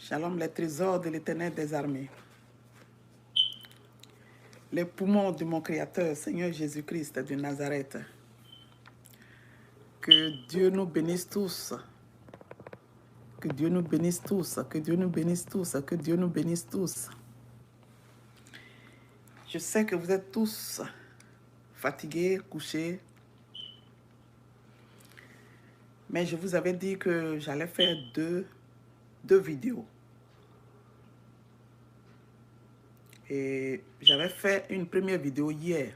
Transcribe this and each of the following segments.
Shalom, les trésors de l'Éternel des armées. Les poumons de mon Créateur, Seigneur Jésus-Christ de Nazareth. Que Dieu nous bénisse tous. Que Dieu nous bénisse tous. Que Dieu nous bénisse tous. Que Dieu nous bénisse tous. Je sais que vous êtes tous fatigués, couchés. Mais je vous avais dit que j'allais faire deux vidéos. Et j'avais fait une première vidéo hier.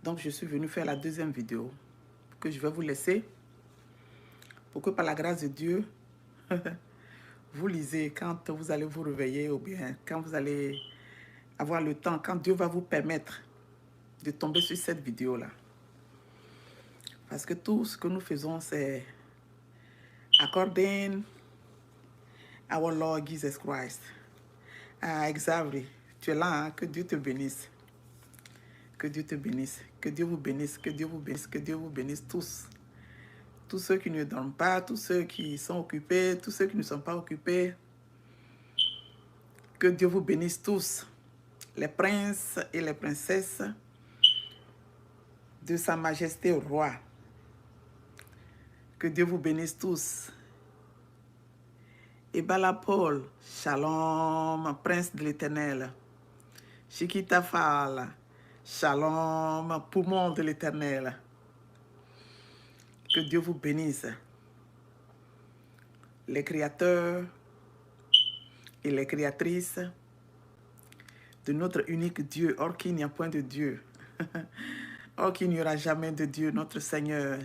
Donc je suis venu faire la deuxième vidéo que je vais vous laisser pour que par la grâce de Dieu, vous lisez quand vous allez vous réveiller ou bien quand vous allez avoir le temps, quand Dieu va vous permettre de tomber sur cette vidéo-là. Parce que tout ce que nous faisons, c'est according our Lord Jesus Christ. Ah, Xavier, tu es là, hein? Que Dieu te bénisse. Que Dieu te bénisse. Que Dieu vous bénisse. Que Dieu vous bénisse. Que Dieu vous bénisse tous. Tous ceux qui ne dorment pas, tous ceux qui sont occupés, tous ceux qui ne sont pas occupés. Que Dieu vous bénisse tous. Les princes et les princesses de Sa Majesté Roi. Que Dieu vous bénisse tous. Et Bala Paul, Shalom, prince de l'Éternel. Shikita Fala, Shalom, poumon de l'Éternel. Que Dieu vous bénisse. Les créateurs et les créatrices de notre unique Dieu, or qu'il n'y a point de Dieu. Or qu'il n'y aura jamais de Dieu, notre Seigneur.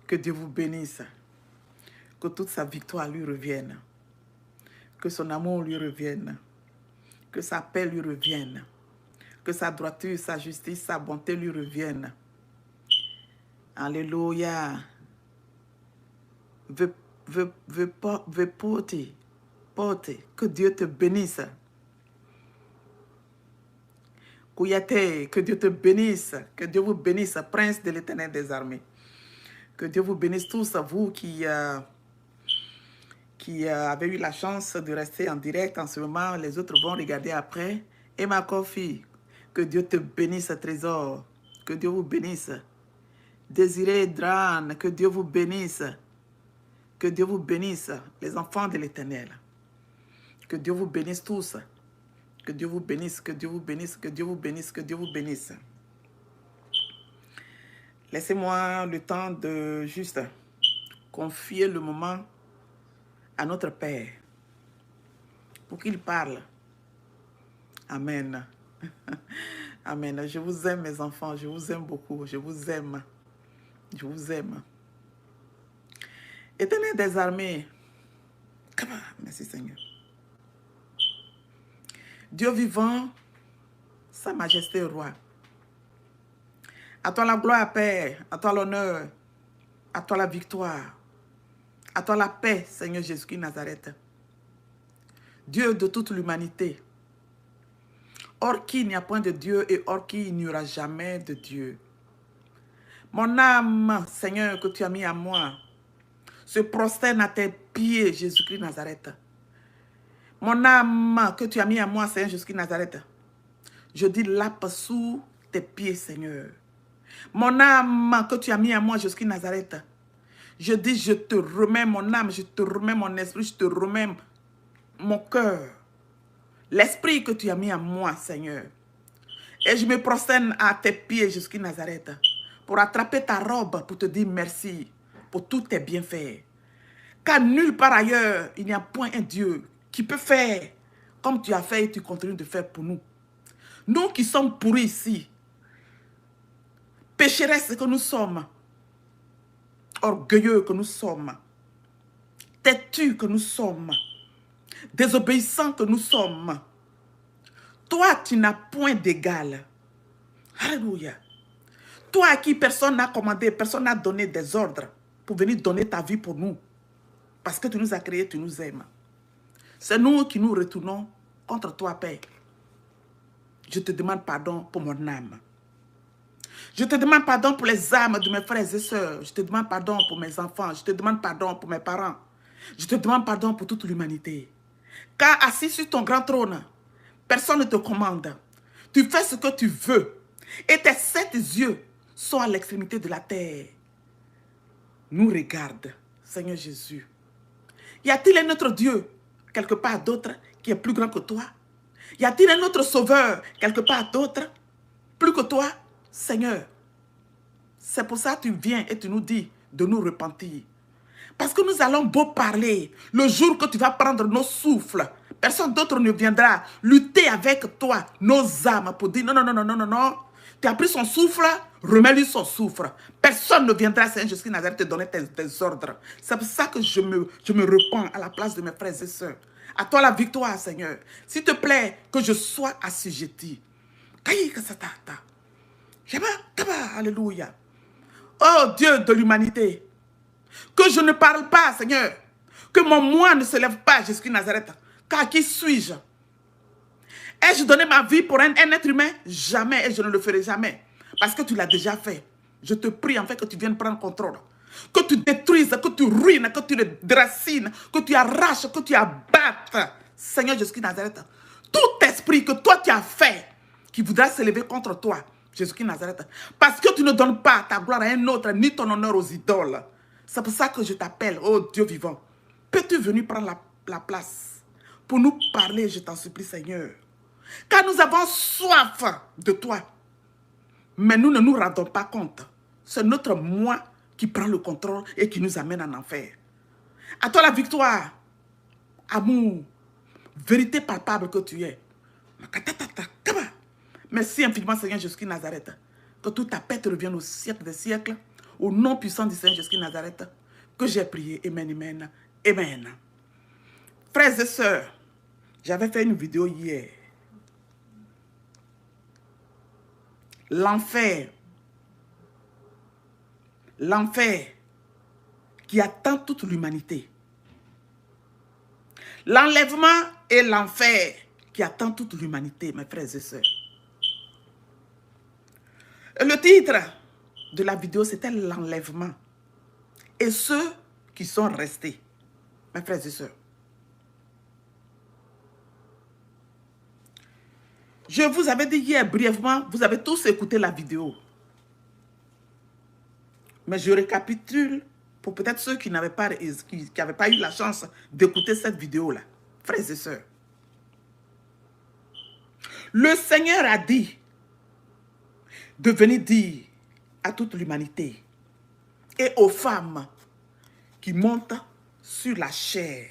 Que Dieu vous bénisse. Que toute sa victoire lui revienne. Que son amour lui revienne. Que sa paix lui revienne. Que sa droiture, sa justice, sa bonté lui reviennent. Alléluia. Porte. Que Dieu te bénisse. Kouyate, que Dieu te bénisse. Que Dieu vous bénisse, prince de l'Éternel des armées. Que Dieu vous bénisse tous, vous qui avez eu la chance de rester en direct en ce moment. Les autres vont regarder après. Et ma Kofi, que Dieu te bénisse, trésor. Que Dieu vous bénisse. Désiré Dran, que Dieu vous bénisse. Que Dieu vous bénisse, les enfants de l'Éternel. Que Dieu vous bénisse tous. Que Dieu vous bénisse, que Dieu vous bénisse, que Dieu vous bénisse, que Dieu vous bénisse. Laissez-moi le temps de juste confier le moment à notre Père pour qu'il parle. Amen. Amen. Je vous aime, mes enfants. Je vous aime beaucoup. Je vous aime. Je vous aime. Éternel des armées. Merci Seigneur. Dieu vivant, Sa Majesté Roi. À toi la gloire, Père. À toi l'honneur. À toi la victoire. À toi la paix, Seigneur Jésus-Christ Nazareth. Dieu de toute l'humanité. Hors qui il n'y a point de Dieu et hors qui il n'y aura jamais de Dieu. Mon âme, Seigneur, que tu as mis à moi, se prosterne à tes pieds, Jésus-Christ Nazareth. Mon âme que tu as mis à moi, Seigneur Jésus-Christ Nazareth. Je dis lappe sous tes pieds, Seigneur. Mon âme que tu as mis à moi, Jésus-Christ Nazareth. Je dis, je te remets mon âme, je te remets mon esprit, je te remets mon cœur. L'esprit que tu as mis à moi, Seigneur. Et je me prosterne à tes pieds, Jésus-Christ Nazareth, pour attraper ta robe, pour te dire merci pour tous tes bienfaits. Car nulle part ailleurs, il n'y a point un Dieu qui peut faire comme tu as fait et tu continues de faire pour nous. Nous qui sommes pourris ici, pécheresses que nous sommes, orgueilleux que nous sommes, têtus que nous sommes, désobéissants que nous sommes, toi, tu n'as point d'égal. Alléluia. Toi à qui personne n'a commandé, personne n'a donné des ordres pour venir donner ta vie pour nous. Parce que tu nous as créés, tu nous aimes. C'est nous qui nous retournons contre toi, Père. Je te demande pardon pour mon âme. Je te demande pardon pour les âmes de mes frères et sœurs. Je te demande pardon pour mes enfants. Je te demande pardon pour mes parents. Je te demande pardon pour toute l'humanité. Car assis sur ton grand trône, personne ne te commande. Tu fais ce que tu veux. Et tes 7 yeux sont à l'extrémité de la terre. Nous regarde, Seigneur Jésus. Y a-t-il un autre Dieu, quelque part d'autre, qui est plus grand que toi? Y a-t-il un autre sauveur, quelque part d'autre, plus que toi, Seigneur? C'est pour ça que tu viens et tu nous dis de nous repentir. Parce que nous allons beau parler, le jour que tu vas prendre nos souffles, personne d'autre ne viendra lutter avec toi, nos âmes, pour dire non, non, non, non, non, non, non. Tu as pris son souffle, remets-lui son souffle. Personne ne viendra, Seigneur Jésus Nazareth, te donner tes ordres. C'est pour ça que je me repens à la place de mes frères et sœurs. À toi la victoire, Seigneur. S'il te plaît, que je sois assujetti. Alléluia. Oh Dieu de l'humanité, que je ne parle pas, Seigneur, que mon moi ne se lève pas, Jésus Nazareth, car qui suis-je? Ai-je donné ma vie pour un être humain? Jamais, et je ne le ferai jamais, parce que tu l'as déjà fait. Je te prie en fait que tu viennes prendre contrôle, que tu détruises, que tu ruines, que tu le déracines, que tu arraches, que tu abattes, Seigneur Jésus Nazareth, tout esprit que toi tu as fait, qui voudra s'élever contre toi, Jésus Nazareth, parce que tu ne donnes pas ta gloire à un autre, ni ton honneur aux idoles. C'est pour ça que je t'appelle, oh Dieu vivant. Peux-tu venir prendre la place pour nous parler, je t'en supplie, Seigneur. Car nous avons soif de toi. Mais nous ne nous rendons pas compte. C'est notre moi qui prend le contrôle et qui nous amène en enfer. À toi la victoire, amour, vérité palpable que tu es. Merci infiniment, Seigneur Jésus Nazareth. Que toute ta paix te revienne au siècle des siècles. Au nom puissant du Seigneur Jésus Nazareth, que j'ai prié. Amen, amen, amen. Frères et sœurs, j'avais fait une vidéo hier. L'enfer. L'enfer qui attend toute l'humanité. L'enlèvement et l'enfer qui attend toute l'humanité, mes frères et sœurs. Le titre de la vidéo, c'était l'enlèvement. Et ceux qui sont restés, mes frères et sœurs. Je vous avais dit hier brièvement, vous avez tous écouté la vidéo. Mais je récapitule pour peut-être ceux qui n'avaient pas eu la chance d'écouter cette vidéo-là. Frères et sœurs. Le Seigneur a dit de venir dire à toute l'humanité et aux femmes qui montent sur la chair.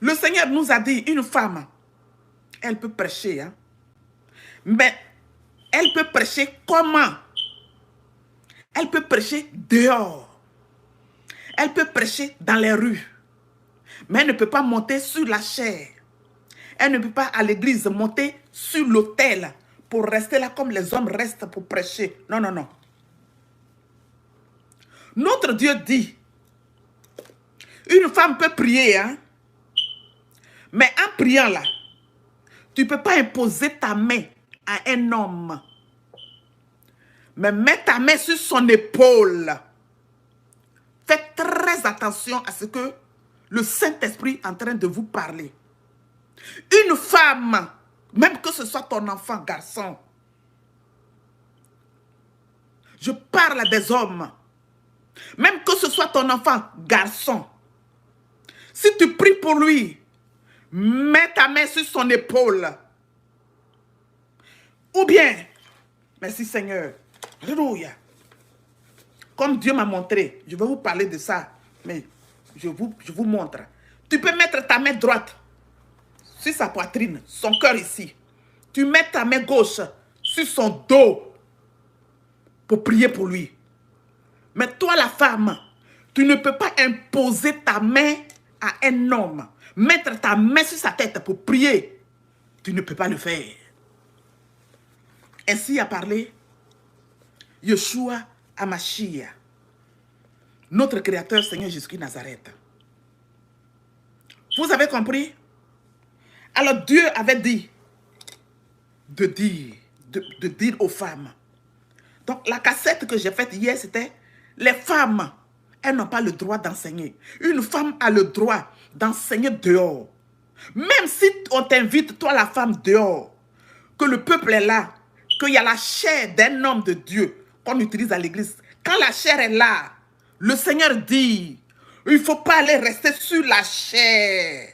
Le Seigneur nous a dit, une femme, elle peut prêcher, hein? Mais elle peut prêcher comment? Elle peut prêcher dehors. Elle peut prêcher dans les rues. Mais elle ne peut pas monter sur la chair. Elle ne peut pas à l'église monter sur l'autel pour rester là comme les hommes restent pour prêcher. Non, non, non. Notre Dieu dit, une femme peut prier, hein? Mais en priant là, tu ne peux pas imposer ta main à un homme. Mais mets ta main sur son épaule. Faites très attention à ce que le Saint-Esprit est en train de vous parler. Une femme, même que ce soit ton enfant garçon, je parle à des hommes, même que ce soit ton enfant garçon, si tu pries pour lui, mets ta main sur son épaule. Ou bien, merci Seigneur, alléluia. Comme Dieu m'a montré, je vais vous parler de ça, mais je vous montre. Tu peux mettre ta main droite sur sa poitrine, son cœur ici. Tu mets ta main gauche sur son dos pour prier pour lui. Mais toi, la femme, tu ne peux pas imposer ta main à un homme. Mettre ta main sur sa tête pour prier, tu ne peux pas le faire. Ainsi a parlé Yeshua Hamashia, notre Créateur Seigneur Jésus Nazareth. Vous avez compris? Alors Dieu avait dit de dire aux femmes. Donc la cassette que j'ai faite hier, c'était les femmes, elles n'ont pas le droit d'enseigner. Une femme a le droit d'enseigner dehors. Même si on t'invite, toi la femme, dehors, que le peuple est là, qu'il y a la chair d'un homme de Dieu qu'on utilise à l'église. Quand la chair est là, le Seigneur dit, il ne faut pas aller rester sur la chair.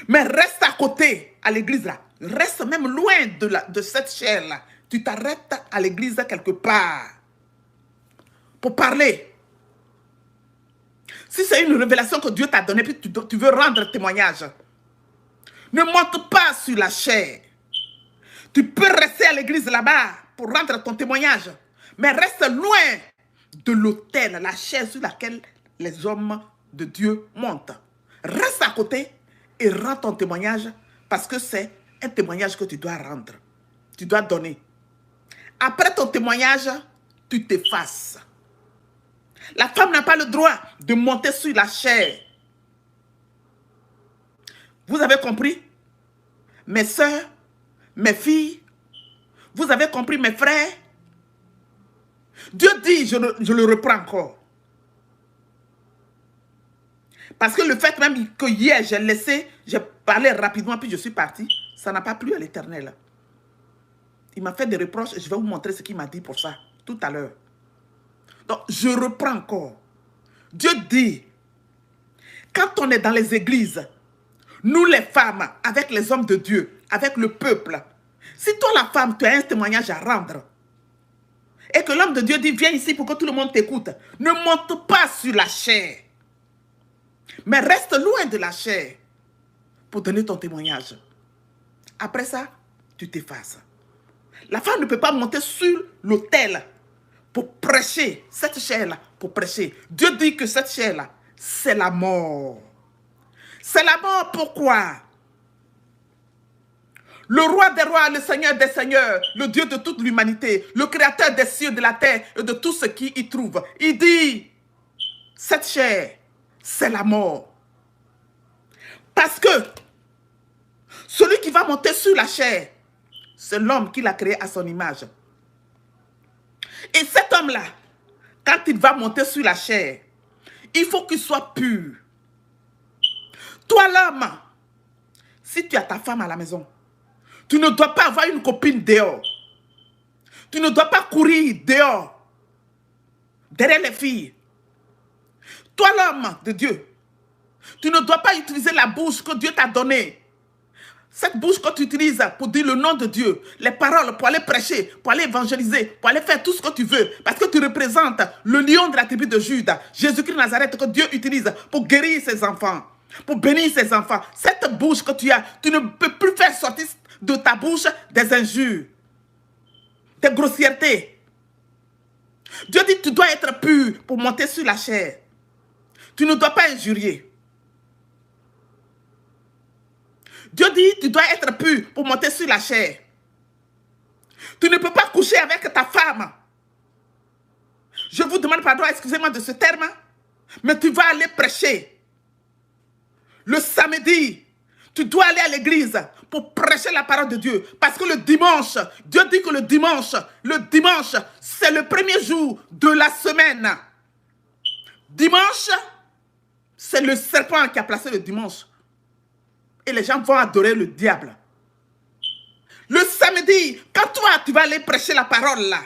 Mais reste à côté, à l'église là. Reste même loin de cette chair là. Tu t'arrêtes à l'église quelque part pour parler. Si c'est une révélation que Dieu t'a donnée, puis tu veux rendre témoignage, ne monte pas sur la chair. Tu peux rester à l'église là-bas pour rendre ton témoignage, mais reste loin de l'autel, la chaise sur laquelle les hommes de Dieu montent. Reste à côté et rends ton témoignage parce que c'est un témoignage que tu dois rendre. Tu dois donner. Après ton témoignage, tu t'effaces. La femme n'a pas le droit de monter sur la chair. Vous avez compris? Mes soeurs, mes filles, vous avez compris mes frères? Dieu dit, je le reprends encore. Parce que le fait même que hier, j'ai parlé rapidement, puis je suis parti, ça n'a pas plu à l'Éternel. Il m'a fait des reproches et je vais vous montrer ce qu'il m'a dit pour ça, tout à l'heure. Donc, je reprends encore. Dieu dit, quand on est dans les églises, nous les femmes, avec les hommes de Dieu, avec le peuple, si toi la femme, tu as un témoignage à rendre, et que l'homme de Dieu dit, viens ici pour que tout le monde t'écoute, ne monte pas sur la chair, mais reste loin de la chair pour donner ton témoignage. Après ça, tu t'effaces. La femme ne peut pas monter sur l'autel pour prêcher, cette chair-là, pour prêcher. Dieu dit que cette chair-là, c'est la mort. C'est la mort, pourquoi? Le roi des rois, le Seigneur des seigneurs, le Dieu de toute l'humanité, le créateur des cieux, de la terre et de tout ce qui y trouve. Il dit, cette chair, c'est la mort. Parce que celui qui va monter sur la chair, c'est l'homme qu'il a créé à son image. Et cet homme-là, quand il va monter sur la chair, il faut qu'il soit pur. Toi l'homme, si tu as ta femme à la maison, tu ne dois pas avoir une copine dehors. Tu ne dois pas courir dehors, derrière les filles. Toi l'homme de Dieu, tu ne dois pas utiliser la bouche que Dieu t'a donnée. Cette bouche que tu utilises pour dire le nom de Dieu, les paroles, pour aller prêcher, pour aller évangéliser, pour aller faire tout ce que tu veux, parce que tu représentes le lion de la tribu de Jude, Jésus-Christ de Nazareth, que Dieu utilise pour guérir ses enfants, pour bénir ses enfants. Cette bouche que tu as, tu ne peux plus faire sortir de ta bouche des injures, des grossièretés. Dieu dit que tu dois être pur pour monter sur la chair. Tu ne dois pas injurier. Dieu dit, tu dois être pur pour monter sur la chair. Tu ne peux pas coucher avec ta femme. Je vous demande pardon, excusez-moi de ce terme, mais tu vas aller prêcher. Le samedi, tu dois aller à l'église pour prêcher la parole de Dieu. Parce que le dimanche, Dieu dit que le dimanche, c'est le premier jour de la semaine. Dimanche, c'est le serpent qui a placé le dimanche. Et les gens vont adorer le diable. Le samedi, quand toi, tu vas aller prêcher la parole là,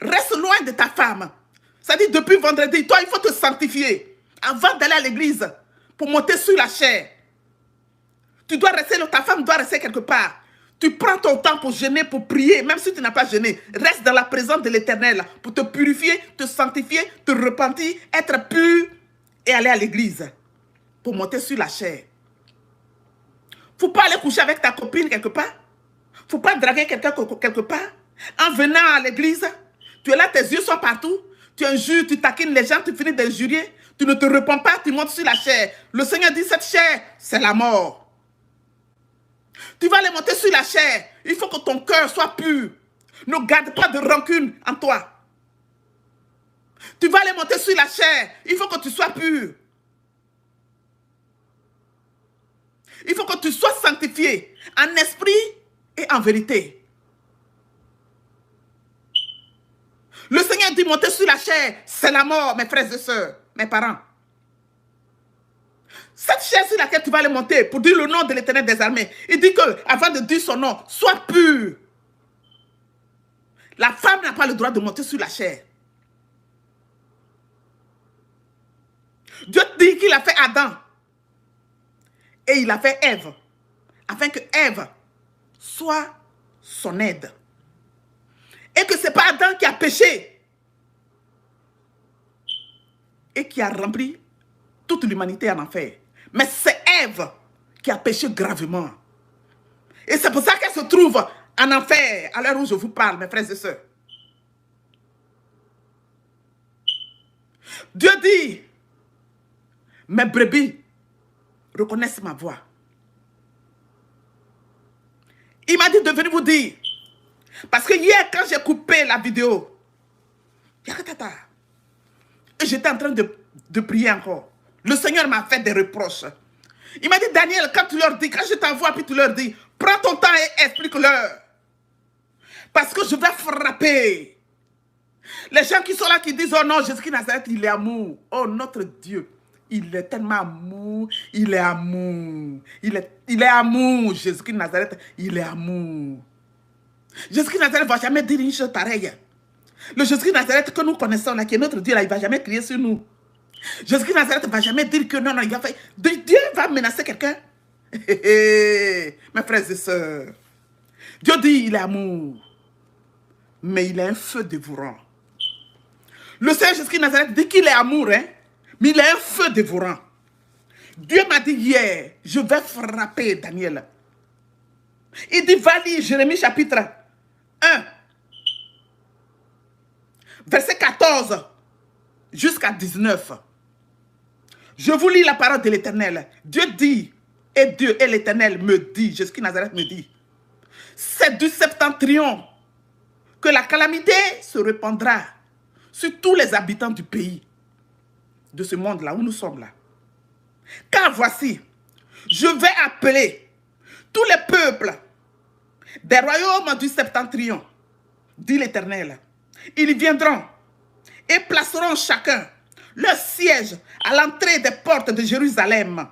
reste loin de ta femme. Ça dit, depuis vendredi, toi, il faut te sanctifier avant d'aller à l'église pour monter sur la chair. Tu dois rester, ta femme doit rester quelque part. Tu prends ton temps pour jeûner, pour prier, même si tu n'as pas jeûné. Reste dans la présence de l'Éternel pour te purifier, te sanctifier, te repentir, être pur et aller à l'église pour monter sur la chair. Faut pas aller coucher avec ta copine quelque part. Faut pas draguer quelqu'un quelque part. En venant à l'église, tu es là, tes yeux sont partout. Tu injures, tu taquines les gens, tu finis d'injurier. Tu ne te repens pas, tu montes sur la chair. Le Seigneur dit, cette chair, c'est la mort. Tu vas aller monter sur la chair. Il faut que ton cœur soit pur. Ne garde pas de rancune en toi. Tu vas aller monter sur la chair. Il faut que tu sois pur. Il faut que tu sois sanctifié en esprit et en vérité. Le Seigneur dit monter sur la chair, c'est la mort, mes frères et sœurs, mes parents. Cette chair sur laquelle tu vas aller monter pour dire le nom de l'Éternel des armées, il dit que avant de dire son nom, sois pur. La femme n'a pas le droit de monter sur la chair. Dieu dit qu'il a fait Adam et il a fait Ève, afin que Ève soit son aide. Et que ce n'est pas Adam qui a péché et qui a rempli toute l'humanité en enfer. Mais c'est Ève qui a péché gravement. Et c'est pour ça qu'elle se trouve en enfer à l'heure où je vous parle, mes frères et sœurs. Dieu dit, mes brebis reconnaissent ma voix. Il m'a dit de venir vous dire, parce que hier quand j'ai coupé la vidéo, et j'étais en train de prier encore, le Seigneur m'a fait des reproches. Il m'a dit, Daniel, quand tu leur dis, quand je t'envoie, puis tu leur dis, prends ton temps et explique-leur. Parce que je vais frapper. Les gens qui sont là, qui disent, oh non, Jésus-Christ Nazareth, il est amour. Oh, notre Dieu, il est tellement amour, il est amour. Il est amour, Jésus-Christ Nazareth, il est amour. Jésus-Christ Nazareth ne va jamais dire une chose pareille. Le Jésus-Christ Nazareth que nous connaissons, là, qui est notre Dieu, là, il ne va jamais crier sur nous. Jésus-Christ Nazareth ne va jamais dire que non, non, il va faire. Dieu va menacer quelqu'un. Mes frères et sœurs, Dieu dit il est amour, mais il est un feu dévorant. Le Seigneur Jésus-Christ Nazareth dit qu'il est amour, hein, mais il est un feu dévorant. Dieu m'a dit hier, je vais frapper Daniel. Il dit, va lire Jérémie chapitre 1, verset 14 jusqu'à 19. Je vous lis la parole de l'Éternel. Dieu dit, et l'Éternel me dit, Jésus-Christ Nazareth me dit, c'est du septentrion que la calamité se répandra sur tous les habitants du pays, de ce monde-là où nous sommes là. Car voici, je vais appeler tous les peuples des royaumes du septentrion, dit l'Éternel. Ils viendront et placeront chacun leur siège à l'entrée des portes de Jérusalem,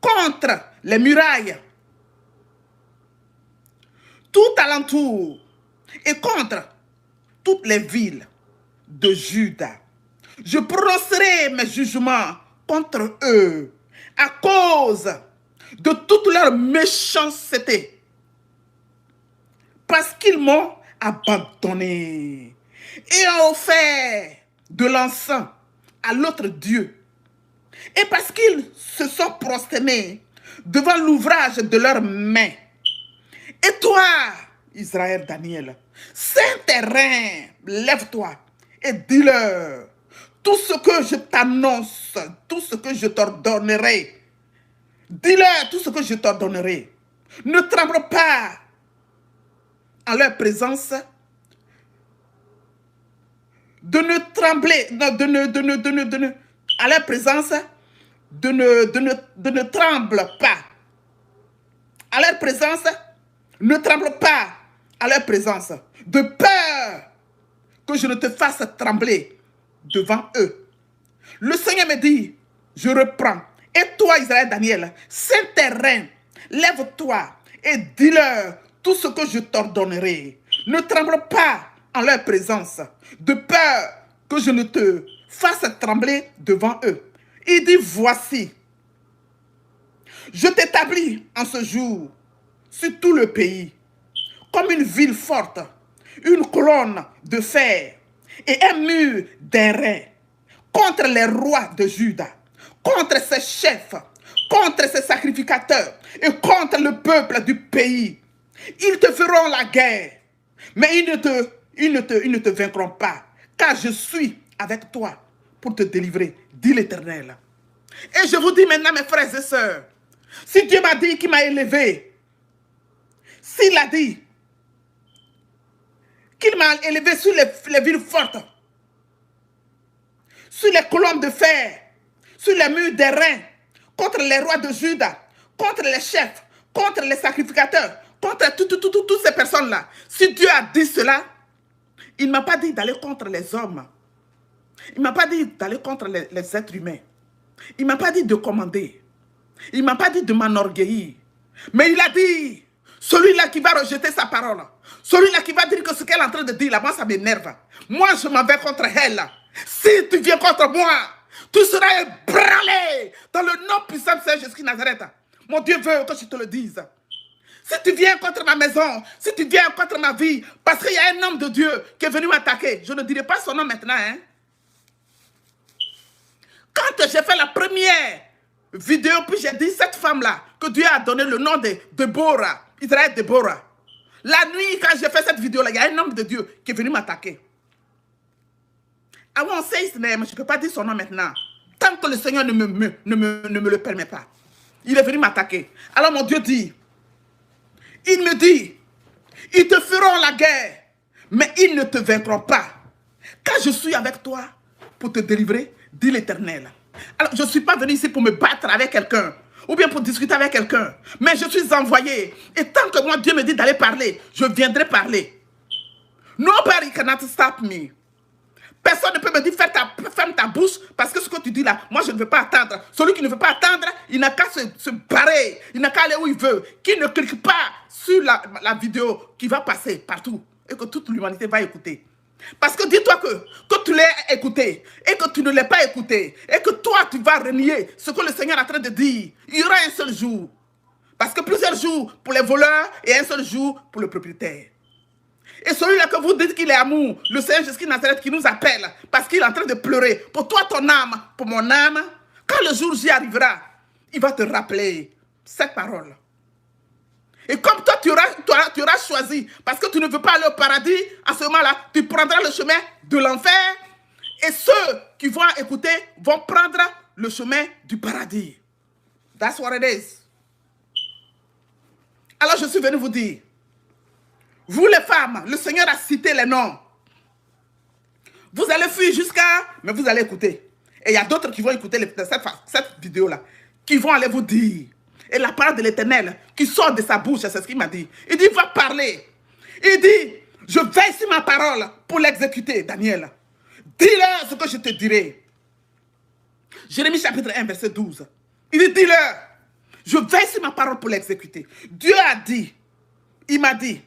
contre les murailles, tout alentour, et contre toutes les villes de Juda. Je prononcerai mes jugements contre eux à cause de toute leur méchanceté, parce qu'ils m'ont abandonné et ont offert de l'encens à l'autre Dieu, et parce qu'ils se sont prosternés devant l'ouvrage de leurs mains. Et toi, Israël, Daniel, Saint-Terrain, lève-toi et dis-leur tout ce que je t'annonce, tout ce que je t'ordonnerai. Dis-leur tout ce que je t'ordonnerai. Ne tremble pas en leur présence, de ne trembler, à leur présence, de ne tremble pas. À leur présence, ne tremble pas à leur présence, de peur que je ne te fasse trembler devant eux. Le Seigneur me dit, je reprends. Et toi, Israël, Daniel, Saint-Terrain, lève-toi et dis-leur tout ce que je t'ordonnerai. Ne tremble pas en leur présence, de peur que je ne te fasse trembler devant eux. Il dit, voici, je t'établis en ce jour sur tout le pays, comme une ville forte, une colonne de fer et un mur d'airain contre les rois de Juda, contre ses chefs, contre ses sacrificateurs et contre le peuple du pays. Ils te feront la guerre, mais ils ne te vaincront pas, car je suis avec toi pour te délivrer, dit l'Éternel. Et je vous dis maintenant, mes frères et sœurs, si Dieu m'a dit qu'il m'a élevé, s'il a dit qu'il m'a élevé sur les villes fortes, sur les colonnes de fer, sur les murs d'airain, contre les rois de Juda, contre les chefs, contre les sacrificateurs, contre toutes ces personnes-là. Si Dieu a dit cela, Il ne m'a pas dit d'aller contre les hommes. Il ne m'a pas dit d'aller contre les êtres humains. Il ne m'a pas dit de commander. Il ne m'a pas dit de m'enorgueillir. Mais il a dit, celui-là qui va rejeter sa parole, celui-là qui va dire que ce qu'elle est en train de dire là, moi ça m'énerve. Moi je m'en vais contre elle. Si tu viens contre moi, tu seras ébranlé dans le nom puissant de Saint Jésus de Nazareth. Mon Dieu veut que je te le dise. Si tu viens contre ma maison, si tu viens contre ma vie, parce qu'il y a un homme de Dieu qui est venu m'attaquer, je ne dirai pas son nom maintenant. Hein. Quand j'ai fait la première vidéo, puis j'ai dit cette femme-là, que Dieu a donné le nom de Déborah, Israël Déborah. La nuit, quand j'ai fait cette vidéo-là, il y a un homme de Dieu qui est venu m'attaquer. I won't say his name, je ne peux pas dire son nom maintenant. Tant que le Seigneur ne me le permet pas. Il est venu m'attaquer. Alors mon Dieu dit, il me dit, ils te feront la guerre, mais ils ne te vaincront pas. Quand je suis avec toi pour te délivrer, dit l'Éternel. Alors, je ne suis pas venu ici pour me battre avec quelqu'un, ou bien pour discuter avec quelqu'un, mais je suis envoyé. Et tant que moi, Dieu me dit d'aller parler, je viendrai parler. Nobody cannot stop me. Personne ne peut me dire ferme ta bouche, parce que ce que tu dis là, moi je ne veux pas attendre. Celui qui ne veut pas attendre, il n'a qu'à se barrer, il n'a qu'à aller où il veut. Qui ne clique pas sur la vidéo qui va passer partout et que toute l'humanité va écouter. Parce que dis-toi que tu l'as écouté et que tu ne l'as pas écouté et que toi tu vas renier ce que le Seigneur est en train de dire. Il y aura un seul jour. Parce que plusieurs jours pour les voleurs et un seul jour pour le propriétaire. Et celui-là que vous dites qu'il est amour, le Seigneur Jésus de Nazareth qui nous appelle parce qu'il est en train de pleurer pour toi, ton âme, pour mon âme, quand le jour J arrivera, il va te rappeler cette parole. Et comme toi, tu auras choisi, parce que tu ne veux pas aller au paradis, à ce moment-là, tu prendras le chemin de l'enfer. Et ceux qui vont écouter vont prendre le chemin du paradis. That's what it is. Alors je suis venu vous dire, vous les femmes, le Seigneur a cité les noms. Vous allez fuir jusqu'à... Mais vous allez écouter. Et il y a d'autres qui vont écouter cette vidéo-là, qui vont aller vous dire. Et la parole de l'Éternel qui sort de sa bouche, c'est ce qu'il m'a dit. Il dit, va parler. Il dit, je veille sur ma parole pour l'exécuter, Daniel. Dis-leur ce que je te dirai. Jérémie chapitre 1, verset 12. Il dit, dis-leur, je veille sur ma parole pour l'exécuter. Dieu a dit, il m'a dit,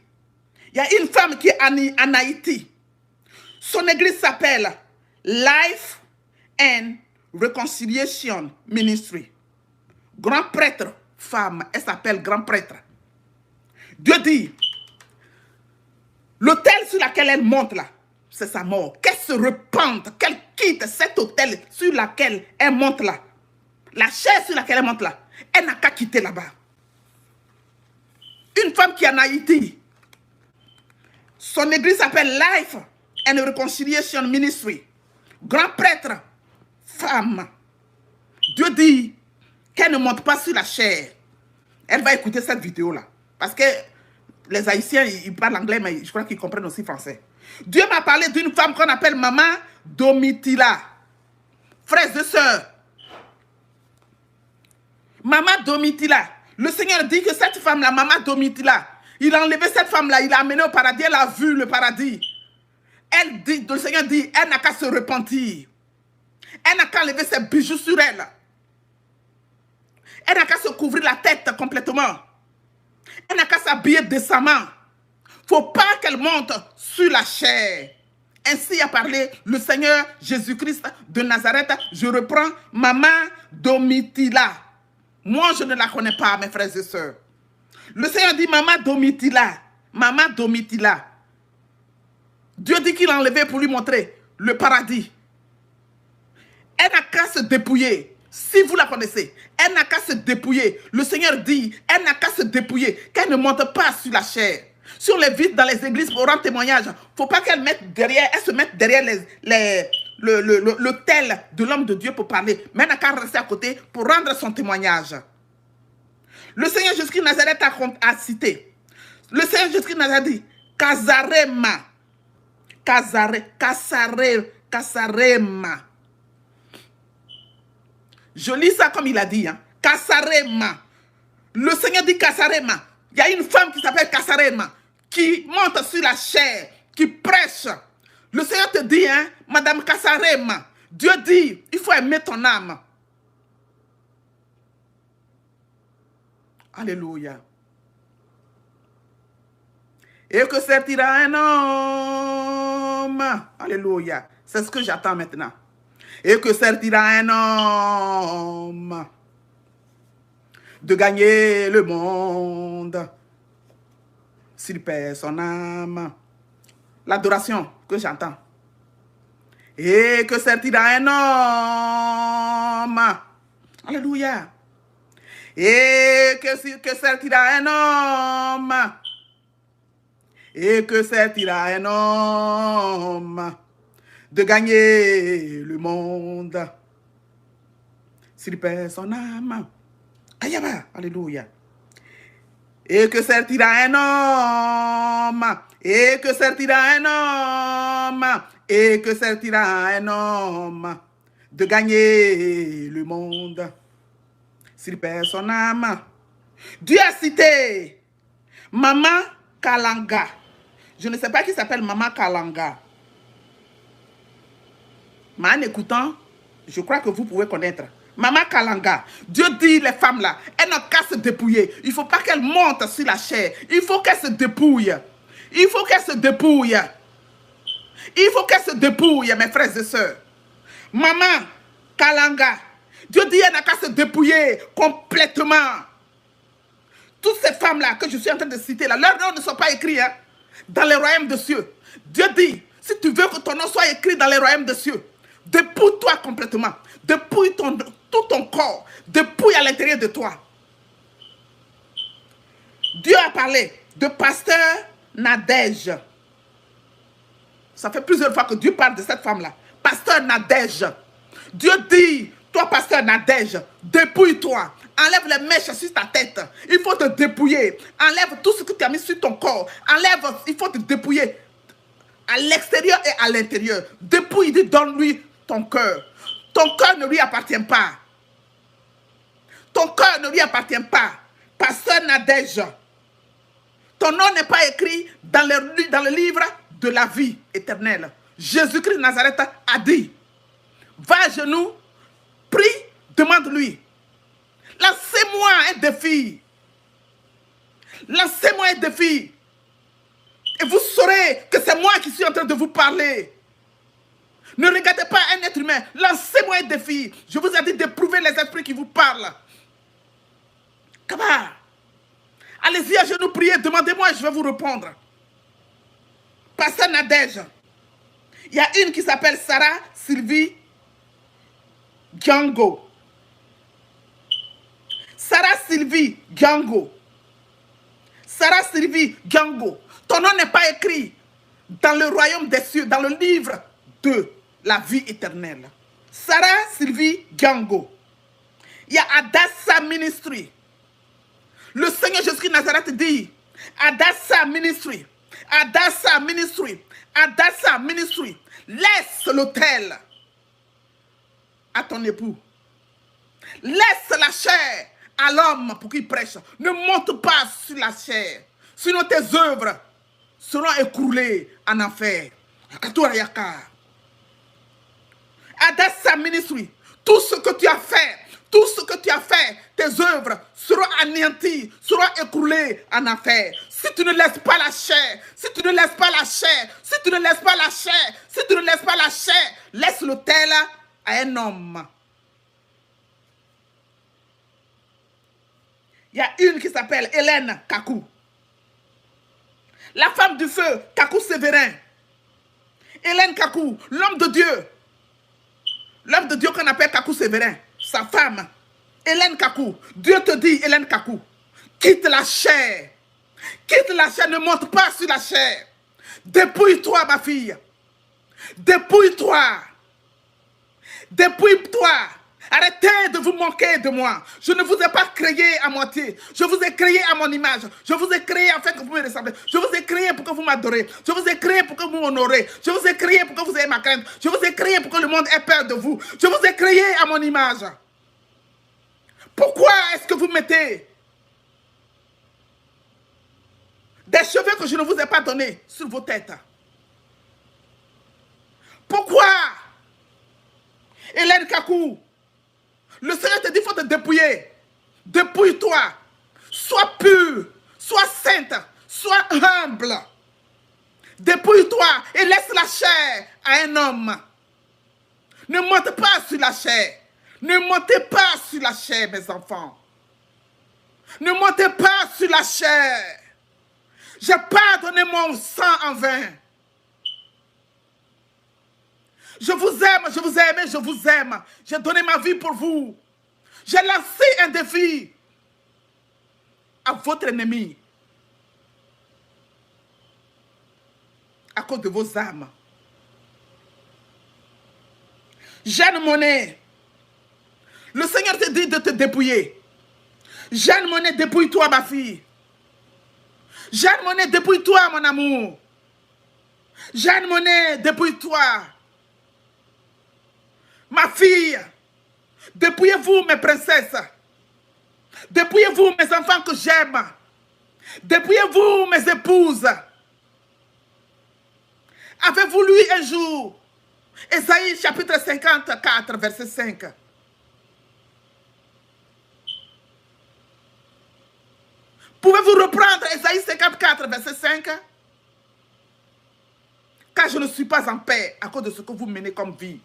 il y a une femme qui est en Haïti. Son église s'appelle Life and Reconciliation Ministry. Grand prêtre, femme, elle s'appelle grand prêtre. Dieu dit, l'autel sur lequel elle monte là, c'est sa mort. Qu'elle se repente, qu'elle quitte cet autel sur lequel elle monte là. La chaise sur laquelle elle monte là, elle n'a qu'à quitter là-bas. Une femme qui est en Haïti, son église s'appelle Life and Reconciliation Ministry. Grand prêtre, femme. Dieu dit qu'elle ne monte pas sur la chair. Elle va écouter cette vidéo-là. Parce que les Haïtiens, ils parlent anglais, mais je crois qu'ils comprennent aussi français. Dieu m'a parlé d'une femme qu'on appelle Maman Domitila. Frères et sœurs. Maman Domitila. Le Seigneur dit que cette femme-là, Maman Domitila, il a enlevé cette femme-là, il l'a amenée au paradis, elle a vu le paradis. Elle dit, le Seigneur dit, elle n'a qu'à se repentir. Elle n'a qu'à enlever ses bijoux sur elle. Elle n'a qu'à se couvrir la tête complètement. Elle n'a qu'à s'habiller décemment. Il ne faut pas qu'elle monte sur la chair. Ainsi a parlé le Seigneur Jésus-Christ de Nazareth. Je reprends Maman Domitila. Moi, je ne la connais pas, mes frères et sœurs. Le Seigneur dit Maman Domitila. Maman Domitila. Dieu dit qu'il a enlevé pour lui montrer le paradis. Elle n'a qu'à se dépouiller. Si vous la connaissez, elle n'a qu'à se dépouiller. Le Seigneur dit, elle n'a qu'à se dépouiller, qu'elle ne monte pas sur la chair. Sur les vitres dans les églises pour rendre témoignage. Il ne faut pas qu'elle se mette derrière l'autel de l'homme de Dieu pour parler. Mais elle n'a qu'à rester à côté pour rendre son témoignage. Le Seigneur Jésus-Christ de Nazareth a cité. Le Seigneur Jésus-Christ de Nazareth dit, Kazarema. Kasarema. Je lis ça comme il a dit. Hein. Kasarema. Le Seigneur dit Kasarema. Il y a une femme qui s'appelle Kasarema, qui monte sur la chair, qui prêche. Le Seigneur te dit, hein, Madame Kassarem, Dieu dit, il faut aimer ton âme. Alléluia. Et que servira un homme. Alléluia. C'est ce que j'attends maintenant. Et que servira un homme de gagner le monde s'il perd son âme. L'adoration que j'entends. Et que servira un homme. Alléluia. Et que servira un homme. Et que servira un homme de gagner le monde s'il perd son âme. Ayaba, alléluia. Et que servira un homme. Et que servira un homme. Et que servira un homme de gagner le monde s'il perd son âme. Dieu a cité Maman Kalanga. Je ne sais pas qui s'appelle Maman Kalanga. Mais en écoutant, je crois que vous pouvez connaître. Maman Kalanga. Dieu dit les femmes là, elles n'ont qu'à se dépouiller. Il ne faut pas qu'elles montent sur la chair. Il faut qu'elles se dépouillent. Il faut qu'elles se dépouillent. Il faut qu'elles se dépouillent, mes frères et sœurs. Maman Kalanga. Dieu dit, elles n'ont qu'à se dépouiller complètement. Toutes ces femmes-là que je suis en train de citer, là, leurs noms ne sont pas écrits hein, dans les royaumes de cieux. Dieu dit, si tu veux que ton nom soit écrit dans les royaumes de cieux, dépouille-toi complètement. Dépouille tout ton corps. Dépouille à l'intérieur de toi. Dieu a parlé de pasteur Nadège. Ça fait plusieurs fois que Dieu parle de cette femme-là. Pasteur Nadège. Dieu dit, toi pasteur Nadège, dépouille-toi. Enlève les mèches sur ta tête. Il faut te dépouiller. Enlève tout ce que tu as mis sur ton corps. Enlève, il faut te dépouiller. À l'extérieur et à l'intérieur. Dépouille, dit, donne-lui ton cœur. Ton cœur ne lui appartient pas. Ton cœur ne lui appartient pas. Pasteur Nadège. Ton nom n'est pas écrit dans le livre de la vie éternelle. Jésus-Christ de Nazareth a dit, va à genoux, prie, demande-lui. Lancez-moi un défi. Lancez-moi un défi. Et vous saurez que c'est moi qui suis en train de vous parler. Ne regardez pas un être humain. Lancez-moi un défi. Je vous ai dit d'éprouver les esprits qui vous parlent. Kaba. Allez-y à genoux, priez. Demandez-moi et je vais vous répondre. Pasteur Nadège. Il y a une qui s'appelle Sarah Sylvie Django. Sarah Sylvie Django. Sarah Sylvie Django. Ton nom n'est pas écrit dans le royaume des cieux, dans le livre de la vie éternelle. Sarah Sylvie Django. Il y a Adassa Ministry. Le Seigneur Jésus-Christ de Nazareth dit, Adassa Ministry, Adassa Ministry, Adassa Ministry, laisse l'autel à ton époux. Laisse la chair à l'homme pour qu'il prêche. Ne monte pas sur la chair. Sinon tes œuvres seront écroulées en enfer. Adassa Ministry, tout ce que tu as fait, tes œuvres seront anéanties, seront écroulées en enfer. Si tu ne laisses pas la chair, si tu ne laisses pas la chair, si tu ne laisses pas la chair, si tu ne laisses pas la chair, laisse l'autel à un homme. Il y a une qui s'appelle Hélène Kakou. La femme du feu, Kakou Sévérin. Hélène Kakou, l'homme de Dieu. L'homme de Dieu qu'on appelle Kakou Sévérin. Sa femme, Hélène Kakou. Dieu te dit, Hélène Kakou, quitte la chair. Quitte la chair, ne monte pas sur la chair. Dépouille-toi, ma fille. Dépouille-toi. Dépouille-toi. Arrêtez de vous moquer de moi. Je ne vous ai pas créé à moitié. Je vous ai créé à mon image. Je vous ai créé afin que vous me ressemblez. Je vous ai créé pour que vous m'adorez. Je vous ai créé pour que vous m'honorez. Je vous ai créé pour que vous ayez ma crainte. Je vous ai créé pour que le monde ait peur de vous. Je vous ai créé à mon image. Pourquoi est-ce que vous mettez des cheveux que je ne vous ai pas donnés sur vos têtes? Pourquoi? Hélène Kakou, le Seigneur te dit, il faut te dépouiller. Dépouille-toi. Sois pur, sois sainte, sois humble. Dépouille-toi et laisse la chair à un homme. Ne montez pas sur la chair. Ne montez pas sur la chair, mes enfants. Ne montez pas sur la chair. Je n'ai pas donné mon sang en vain. Je vous aime, je vous ai aimé, je vous aime. J'ai donné ma vie pour vous. J'ai lancé un défi à votre ennemi. À cause de vos âmes. Jeanne Monnet, le Seigneur te dit de te dépouiller. Jeanne Monnet, dépouille-toi, ma fille. Jeanne Monnet, dépouille-toi, mon amour. Jeanne Monnet, dépouille-toi. Ma fille, dépouillez-vous, mes princesses. Dépouillez-vous, mes enfants que j'aime. Dépouillez-vous, mes épouses. Avez-vous lu un jour Ésaïe chapitre 54, verset 5. Pouvez-vous reprendre Ésaïe 54, verset 5? Car je ne suis pas en paix à cause de ce que vous menez comme vie.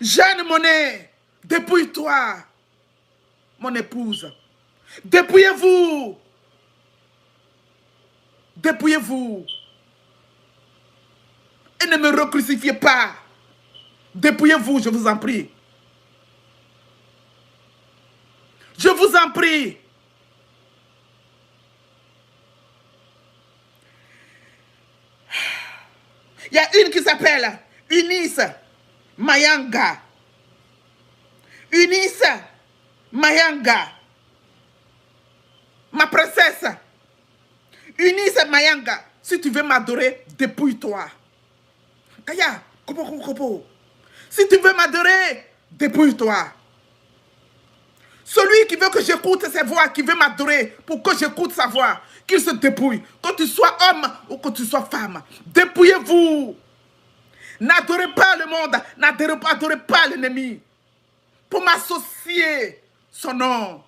Jeanne Monnet, dépouille-toi, mon épouse. Dépouillez-vous. Dépouillez-vous. Et ne me recrucifiez pas. Dépouillez-vous, je vous en prie. Je vous en prie. Il y a une qui s'appelle Eunice Mayanga. Eunice Mayanga. Ma princesse. Eunice Mayanga. Si tu veux m'adorer, dépouille-toi. Kaya, kopo, kopo, kopo. Si tu veux m'adorer, dépouille-toi. Celui qui veut que j'écoute ses voix, qui veut m'adorer pour que j'écoute sa voix, qu'il se dépouille. Que tu sois homme ou que tu sois femme, dépouillez-vous. N'adorez pas le monde, n'adorez pas l'ennemi. Pour m'associer son nom.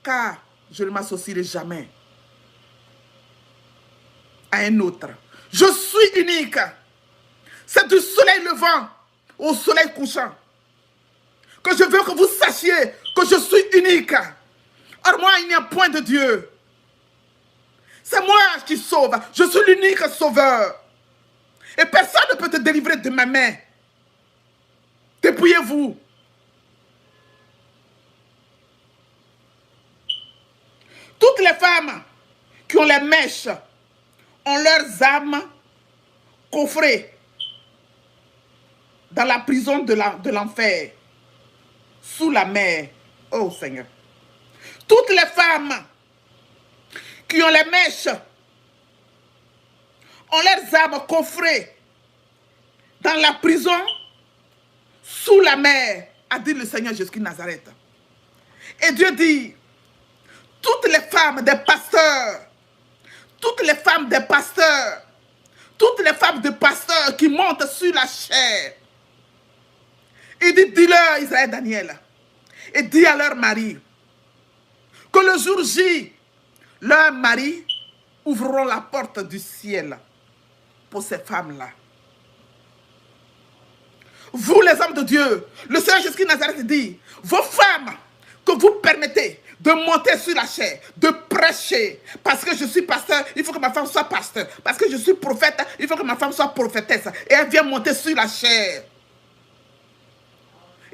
Car je ne m'associerai jamais à un autre. Je suis unique. C'est du soleil levant au soleil couchant que je veux que vous sachiez que je suis unique. Or moi, il n'y a point de Dieu. C'est moi qui sauve. Je suis l'unique sauveur. Et personne ne peut te délivrer de ma main. Dépouillez-vous. Toutes les femmes qui ont les mèches ont leurs âmes coffrées dans la prison de l'enfer, sous la mer. Oh Seigneur. Toutes les femmes qui ont les mèches ont leurs âmes coffrées dans la prison, sous la mer, a dit le Seigneur Jésus de Nazareth. Et Dieu dit, toutes les femmes des pasteurs, toutes les femmes des pasteurs, toutes les femmes de pasteurs qui montent sur la chair, il dit, dis-leur, Israël Daniel, et dis à leur mari, que le jour J, leurs maris ouvriront la porte du ciel pour ces femmes-là. Vous, les hommes de Dieu, le Seigneur Jésus de Nazareth dit, vos femmes que vous permettez de monter sur la chair, de prêcher, parce que je suis pasteur, il faut que ma femme soit pasteur, parce que je suis prophète, il faut que ma femme soit prophétesse, et elle vient monter sur la chair.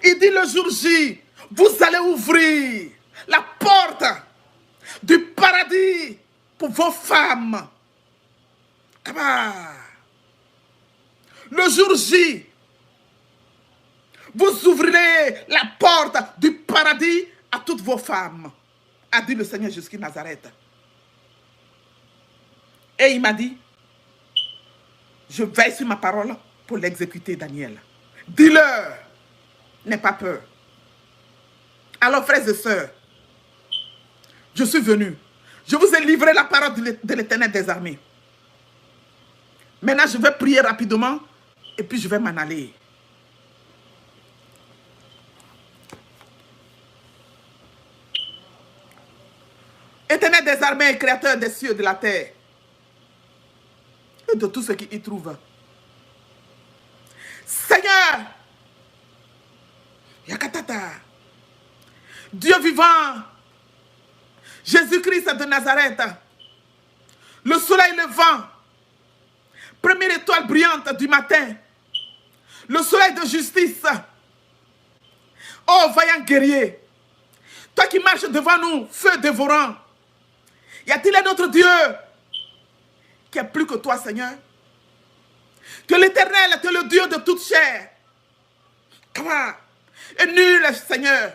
Il dit le jour J, vous allez ouvrir la porte du paradis pour vos femmes. Le jour J, vous ouvrirez la porte du paradis à toutes vos femmes, a dit le Seigneur Jésus de Nazareth. Et il m'a dit, je veille sur ma parole pour l'exécuter, Daniel. Dis-leur, n'aie pas peur. Alors, frères et sœurs, Je suis venu. Je vous ai livré la parole de l'Éternel des armées. Maintenant, je vais prier rapidement et puis je vais m'en aller. Éternel des armées, créateur des cieux et de la terre, et de tout ce qui y trouve. Seigneur, Yakatata, Dieu vivant, Jésus-Christ de Nazareth, le soleil levant, première étoile brillante du matin, le soleil de justice, oh vaillant guerrier, toi qui marches devant nous, feu dévorant, y a-t-il un autre Dieu qui est plus que toi, Seigneur? Tu es l'Éternel, tu es le Dieu de toute chair. Comment? Et nul, Seigneur,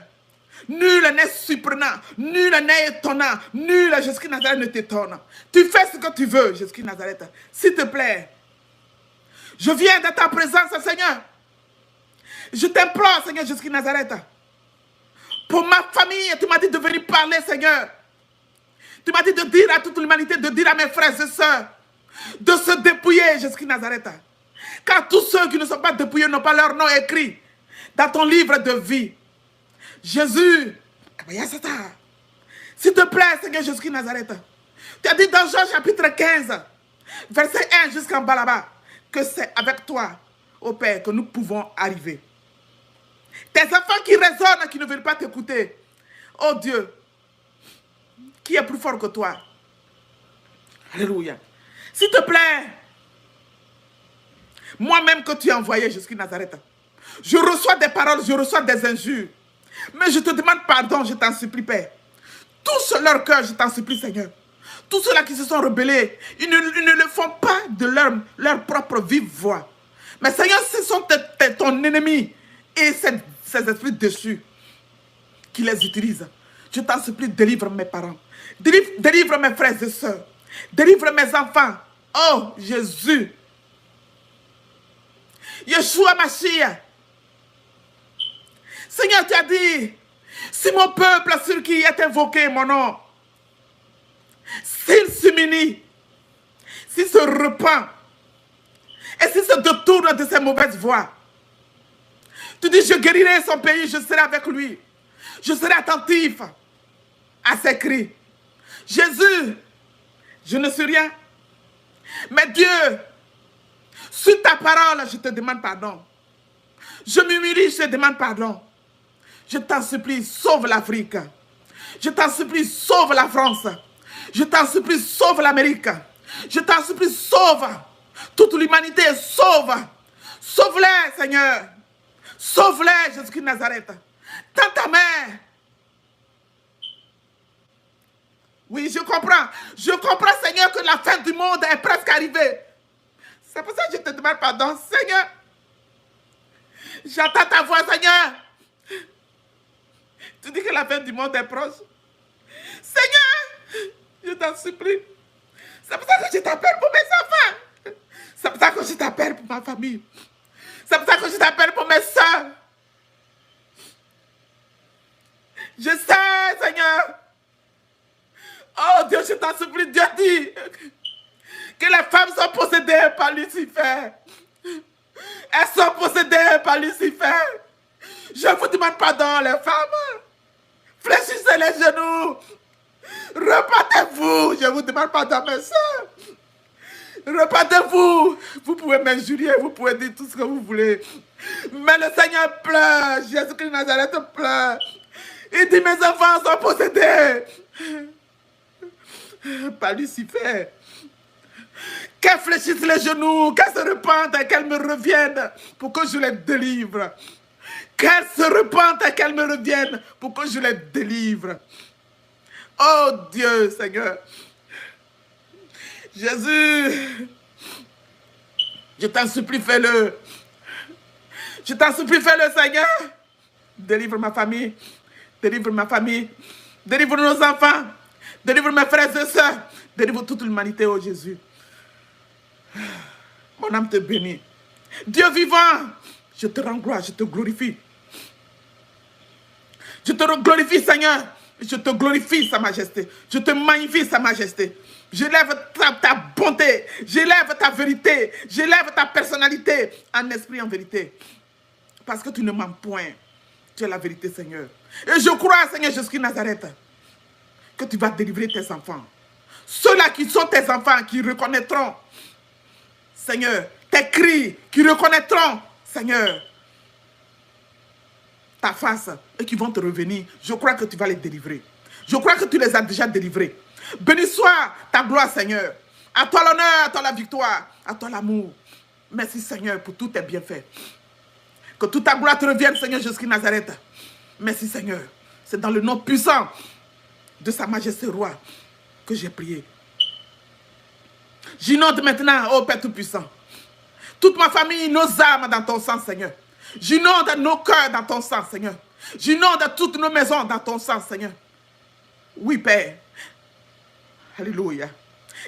nul n'est surprenant, nul n'est étonnant, nul, Jésus-Christ Nazareth, ne t'étonne. Tu fais ce que tu veux, Jésus-Christ Nazareth. S'il te plaît, je viens dans ta présence, Seigneur. Je t'implore, Seigneur Jésus-Christ Nazareth. Pour ma famille, tu m'as dit de venir parler, Seigneur. Tu m'as dit de dire à toute l'humanité, de dire à mes frères et sœurs, de se dépouiller, Jésus-Christ Nazareth. Car tous ceux qui ne sont pas dépouillés n'ont pas leur nom écrit dans ton livre de vie. Jésus, s'il te plaît, Seigneur Jésus-Christ Nazareth, tu as dit dans Jean chapitre 15, verset 1 jusqu'en bas là-bas, que c'est avec toi, ô Père, que nous pouvons arriver. Tes enfants qui raisonnent, qui ne veulent pas t'écouter, oh Dieu, qui est plus fort que toi? Alléluia. S'il te plaît, moi-même que tu as envoyé Jésus-Christ Nazareth, je reçois des paroles, je reçois des injures. Mais je te demande pardon, je t'en supplie, Père. Touche leur cœur, je t'en supplie, Seigneur. Tous ceux-là qui se sont rebellés, ils ne le font pas de leur propre vive voix. Mais Seigneur, ce sont ton ennemi et ces esprits déchus qui les utilisent. Je t'en supplie, délivre mes parents. Délivre mes frères et sœurs. Délivre mes enfants. Oh, Jésus. Yeshua Mashiach. Seigneur, tu as dit, si mon peuple sur qui est invoqué mon nom, s'il s'humilie, s'il se repent, et s'il se détourne de ses mauvaises voies, tu dis, je guérirai son pays, je serai avec lui. Je serai attentif à ses cris. Jésus, je ne suis rien. Mais Dieu, sur ta parole, je te demande pardon. Je m'humilie, je te demande pardon. Je t'en supplie, sauve l'Afrique. Je t'en supplie, sauve la France. Je t'en supplie, sauve l'Amérique. Je t'en supplie, sauve toute l'humanité, sauve. Sauve-les, Seigneur. Sauve-les, Jésus-Christ de Nazareth. Tends ta main. Oui, je comprends. Je comprends, Seigneur, que la fin du monde est presque arrivée. C'est pour ça que je te demande pardon, Seigneur. J'entends ta voix, Seigneur. Tu dis que la fin du monde est proche. Seigneur, je t'en supplie. C'est pour ça que je t'appelle pour mes enfants. C'est pour ça que je t'appelle pour ma famille. C'est pour ça que je t'appelle pour mes soeurs. Je sais, Seigneur. Oh Dieu, je t'en supplie, Dieu dit que les femmes sont possédées par Lucifer. Elles sont possédées par Lucifer. Je vous demande pardon, les femmes. Fléchissez les genoux. Repentez-vous. Je vous demande pardon, mes soeurs. Repentez-vous. Vous pouvez m'injurier, vous pouvez dire tout ce que vous voulez. Mais le Seigneur pleure. Jésus-Christ de Nazareth pleure. Il dit, mes enfants sont possédés par Lucifer. Qu'elle fléchisse les genoux, qu'elle se repente et qu'elle me revienne pour que je les délivre. Qu'elle se repente et qu'elle me revienne pour que je les délivre. Oh Dieu, Seigneur. Jésus, je t'en supplie, fais-le. Je t'en supplie, fais-le, Seigneur. Délivre ma famille. Délivre ma famille. Délivre nos enfants. Délivre mes frères et sœurs. Délivre toute l'humanité, oh Jésus. Mon âme te bénit. Dieu vivant, je te rends gloire, je te glorifie. Je te glorifie, Seigneur. Je te glorifie, Sa Majesté. Je te magnifie, Sa Majesté. J'élève ta bonté. J'élève ta vérité. J'élève ta personnalité en esprit, en vérité. Parce que tu ne mens point. Tu es la vérité, Seigneur. Et je crois, Seigneur Jésus-Christ Nazareth, que tu vas délivrer tes enfants. Ceux-là qui sont tes enfants, qui reconnaîtront, Seigneur, tes cris, qui reconnaîtront, Seigneur, ta face et qui vont te revenir. Je crois que tu vas les délivrer. Je crois que tu les as déjà délivrés. Béni soit ta gloire, Seigneur. À toi l'honneur, à toi la victoire, à toi l'amour. Merci, Seigneur, pour tous tes bienfaits. Que toute ta gloire te revienne, Seigneur Jésus-Christ Nazareth. Merci, Seigneur. C'est dans le nom puissant de Sa Majesté Roi que j'ai prié. J'inonde maintenant, ô Père Tout-Puissant, toute ma famille, nos âmes dans ton sang, Seigneur. J'inonde nos cœurs dans ton sang, Seigneur. J'inonde toutes nos maisons dans ton sang, Seigneur. Oui, Père. Alléluia.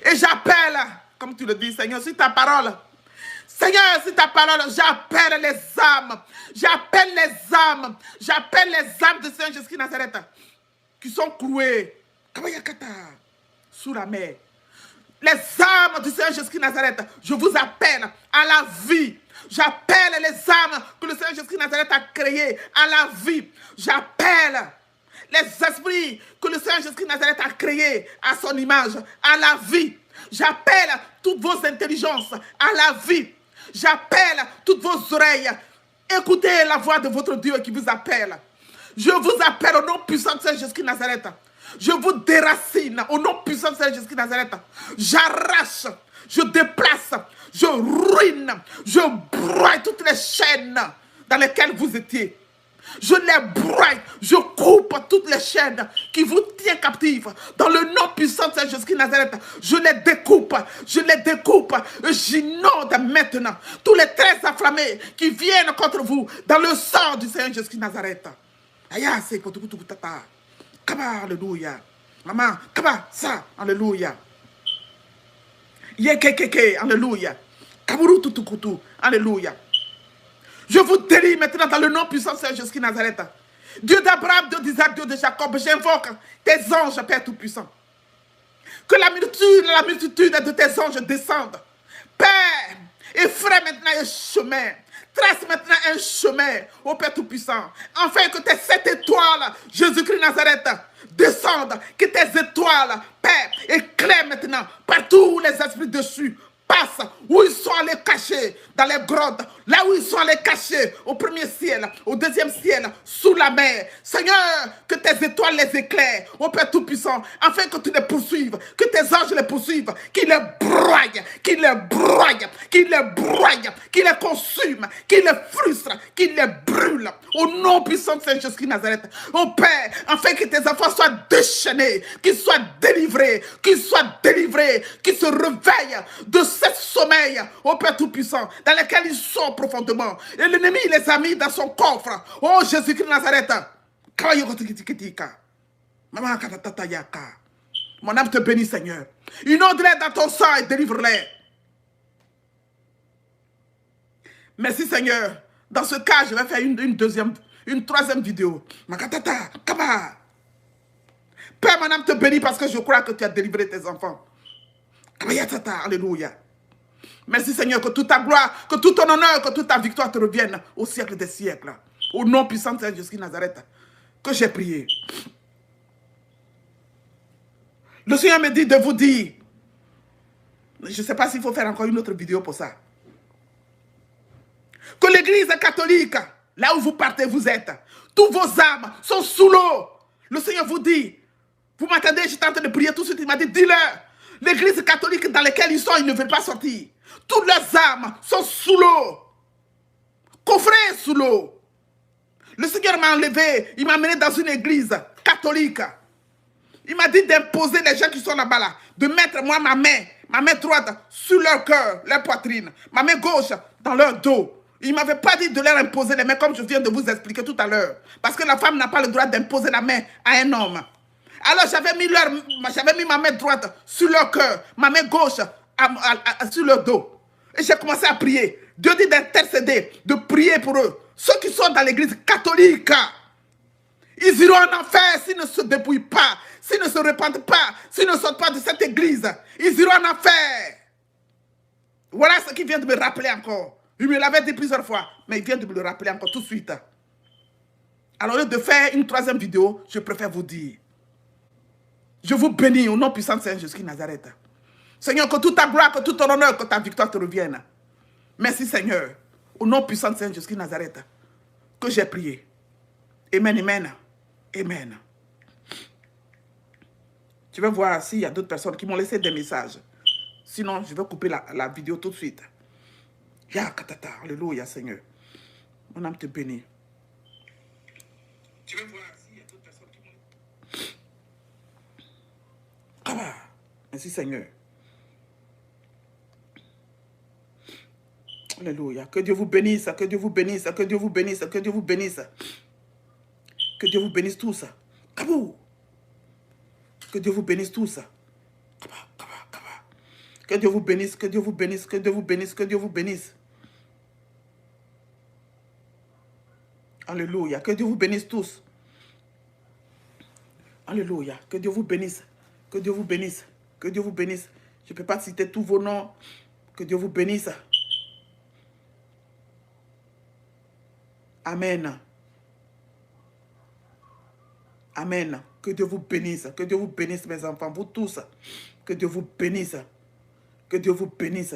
Et j'appelle, comme tu le dis, Seigneur, sur ta parole. Seigneur, sur ta parole, j'appelle les âmes. J'appelle les âmes. J'appelle les âmes de Saint Jésus Nazareth qui sont clouées sous la mer. Les âmes du Seigneur Jésus Nazareth, je vous appelle à la vie. J'appelle les âmes que le Seigneur Jésus Nazareth a créées à la vie. J'appelle les esprits que le Seigneur Jésus Nazareth a créés à son image, à la vie. J'appelle toutes vos intelligences à la vie. J'appelle toutes vos oreilles. Écoutez la voix de votre Dieu qui vous appelle. Je vous appelle au nom puissant de Saint Jésus Nazareth. Je vous déracine au nom puissant de Saint Jésus Nazareth. J'arrache, je déplace, je ruine, je broie toutes les chaînes dans lesquelles vous étiez. Je les broie, je coupe toutes les chaînes qui vous tiennent captifs. Dans le nom puissant de Saint Jésus Nazareth, je les découpe, j'inonde maintenant tous les traits enflammés qui viennent contre vous dans le sang du Seigneur Jésus Nazareth. Aya, c'est pour tout tata. Kaba, alléluia. Maman, kaba, ça, alléluia. Yekekeke, alléluia. Kaburu tutukutu, alléluia. Je vous délivre maintenant dans le nom puissant de Jésus Nazareth. Dieu d'Abraham, Dieu d'Isaac, Dieu de Jacob, j'invoque tes anges, Père Tout-Puissant. Que la multitude de tes anges descendent. Père, effraie maintenant un chemin. Trace maintenant un chemin au Père Tout-Puissant. Afin que tes 7 étoiles, Jésus-Christ Nazareth, descendent. Que tes étoiles, Père, éclairent maintenant partout où les esprits dessus passent, où ils sont allés cachés, dans les grottes, là où ils sont allés cachés, au premier ciel, au deuxième ciel, sous la mer. Seigneur, que tes étoiles les éclairent, ô Père Tout-Puissant, afin que tu les poursuives, que tes anges les poursuivent, qu'ils les broient, qu'ils les broient, qu'ils les broient, qu'ils les consument, qu'ils les frustrent, qu'ils les brûlent, au nom puissant de Saint Jésus Nazareth. Ô Père, afin que tes enfants soient déchaînés, qu'ils soient délivrés, qu'ils se réveillent de ce sommeil, ô Père Tout-Puissant, dans lequel ils sont profondément. Et l'ennemi les a mis dans son coffre. Oh Jésus-Christ Nazareth. Mon âme te bénit, Seigneur. Inonde-les dans ton sang et délivre-les. Merci, Seigneur. Dans ce cas, je vais faire une troisième vidéo. Père, mon âme te bénit parce que je crois que tu as délivré tes enfants. Alléluia. Merci, Seigneur, que toute ta gloire, que tout ton honneur, que toute ta victoire te revienne au siècle des siècles. Au nom puissant de Saint Jésus Nazareth, que j'ai prié. Le Seigneur me dit de vous dire, je ne sais pas s'il faut faire encore une autre vidéo pour ça, que l'église catholique, là où vous partez, vous êtes, tous vos âmes sont sous l'eau. Le Seigneur vous dit, vous m'attendez, j'étais en train de prier tout de suite, il m'a dit, dis-leur, l'église catholique dans laquelle ils sont, ils ne veulent pas sortir. Toutes leurs âmes sont sous l'eau, coffrées sous l'eau. Le Seigneur m'a enlevé, il m'a amené dans une église catholique. Il m'a dit d'imposer les gens qui sont là-bas, là, de mettre moi ma main droite sur leur cœur, leur poitrine, ma main gauche dans leur dos. Il ne m'avait pas dit de leur imposer les mains comme je viens de vous expliquer tout à l'heure. Parce que la femme n'a pas le droit d'imposer la main à un homme. Alors j'avais mis ma main droite sur leur cœur, ma main gauche sur leur dos. Et j'ai commencé à prier. Dieu dit d'intercéder, de prier pour eux. Ceux qui sont dans l'église catholique. Ils iront en enfer s'ils ne se dépouillent pas, s'ils ne se repentent pas, s'ils ne sortent pas de cette église. Ils iront en enfer. Voilà ce qu'il vient de me rappeler encore. Il me l'avait dit plusieurs fois, mais il vient de me le rappeler encore tout de suite. Alors, au lieu de faire une troisième vidéo, je préfère vous dire. Je vous bénis au nom puissant de Saint Jésus de Nazareth. Seigneur, que toute ta gloire, que tout ton honneur, que ta victoire te revienne. Merci Seigneur. Au nom puissant de Saint Jésus de Nazareth. Que j'ai prié. Amen, amen. Amen. Je vais voir s'il y a d'autres personnes qui m'ont laissé des messages. Sinon, je vais couper la vidéo tout de suite. Ya katata, alléluia Seigneur. Mon âme te bénit. Je vais voir s'il y a d'autres personnes qui m'ont... Ah, merci Seigneur. Alléluia. Que Dieu vous bénisse, que Dieu vous bénisse, que Dieu vous bénisse, que Dieu vous bénisse. Que Dieu vous bénisse tous. Kabou. Que Dieu vous bénisse tous. Que Dieu vous bénisse, que Dieu vous bénisse, que Dieu vous bénisse, que Dieu vous bénisse. Alléluia. Que Dieu vous bénisse tous. Alléluia. Que Dieu vous bénisse. Que Dieu vous bénisse. Que Dieu vous bénisse. Je ne peux pas citer tous vos noms. Que Dieu vous bénisse. Amen. Amen. Que Dieu vous bénisse. Que Dieu vous bénisse, mes enfants, vous tous. Que Dieu vous bénisse. Que Dieu vous bénisse.